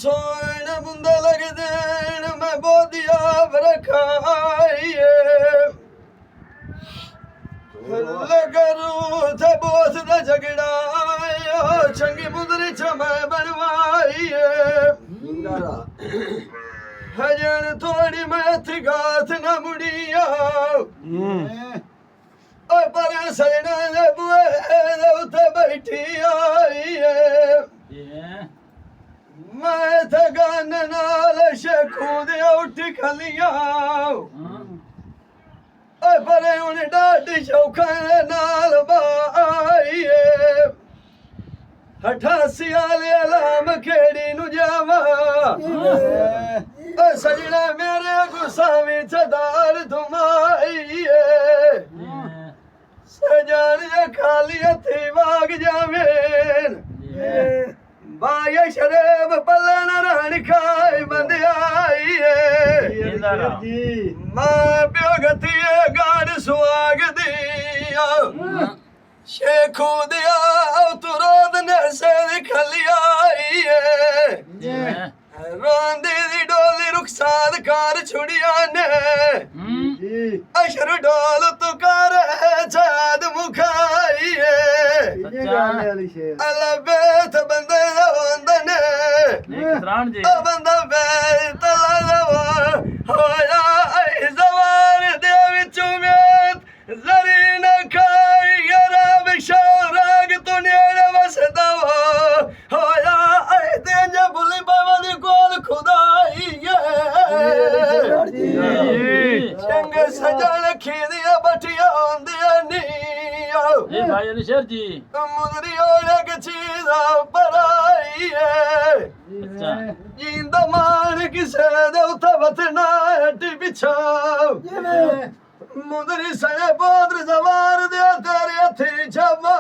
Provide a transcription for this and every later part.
सोन बुंदे लग देन मैं बोदिया रखाइए लगरू थे बोस दा झगड़ा चंगी बुदरी चमै बनवाइए हजन थोड़ी मैं थी गाथ न मुड़िया पर सजना दे बुए दे उते बैठी आई मैं थे गन नाल शेखू दे उठ खलिया पर उन डाडी शौखा नाल बाई 88 वाले अलाम खेड़ी नु जावा सजना मेरे गुस्सा विच दाल धुमाइए सजान खाली हथी वाग जावेन बाया शरेब पल्ले न रहन खाए बंदियाइए मां प्यो गतिए गाड़ सुहाग दिया शेखू दिया तुरोद ने से खलियाइए रोंदी दी डोली रुखसाद कार छुड़िया ने अशर डोल तू कर चाद मुखाइए अलबेत बंदे वंदने बंदा बेत लवा होया जवार दे विचों मेत जरी न खाई गरा बिशाराग तू नेड़े वसदा होया ते बुली बाबा दी कोल खुदाइए चंग सजन खीदिया बटिया होंदिया नी भाई अनिशर जी मुदरी ओले के चीज़ा पराइए जिंदा मान किसे दे उता वतना हटी बिछाओ मुदरी सने पोत्र जवार दे तेरे हथी छमा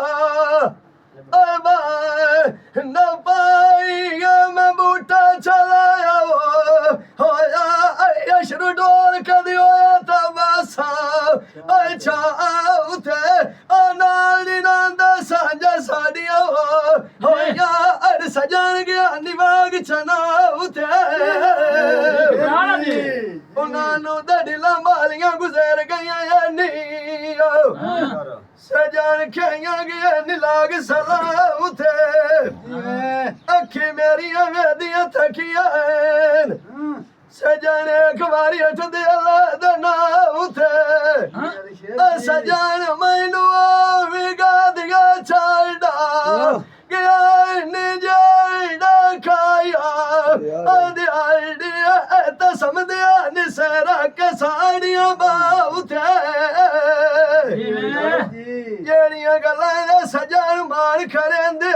न पाइया मैं बूटा चलाया होया अशरू डोल कदी होया तमासा अच्छा उथे नाली नंदा सांझा साड़िया होया अर सजन गया निवाग चना उथे उन्हां दड़िला मालियां गुजर गईयां या नी सजन खेइयां गया निलाग सला उथे अखी मेरिया वेदियां थकियां सजन एक बारी हट दे ना उथे सजन मैनू विगा दिया चाड़ा गया निजाड़ा खाया तो समझिया निसरा के साड़ियां बाउथे जेड़ियां गल्लां सजन मान करेंदे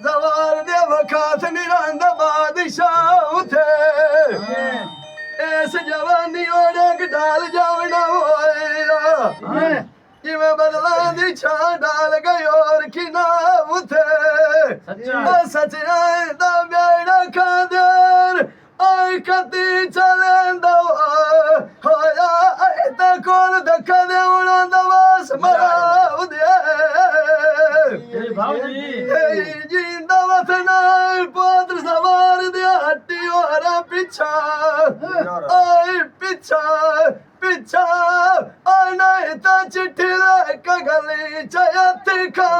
जवार दे वखात निरंद बादशाह उथे इस जवानी ओड़े डाल जावना होया जिवें बदला दी छां डाल गई और की ना उथे सच्चा दा बेड़ा खादर आई कती चलेंदा होया ते कोल धक्का दे उड़ा दवास मरा दे जिंदा वतना पोत्र सवार दे हट्टी और पिछा आई पिछा आई नहीं तो चिट्ठी लेके गली चयत खा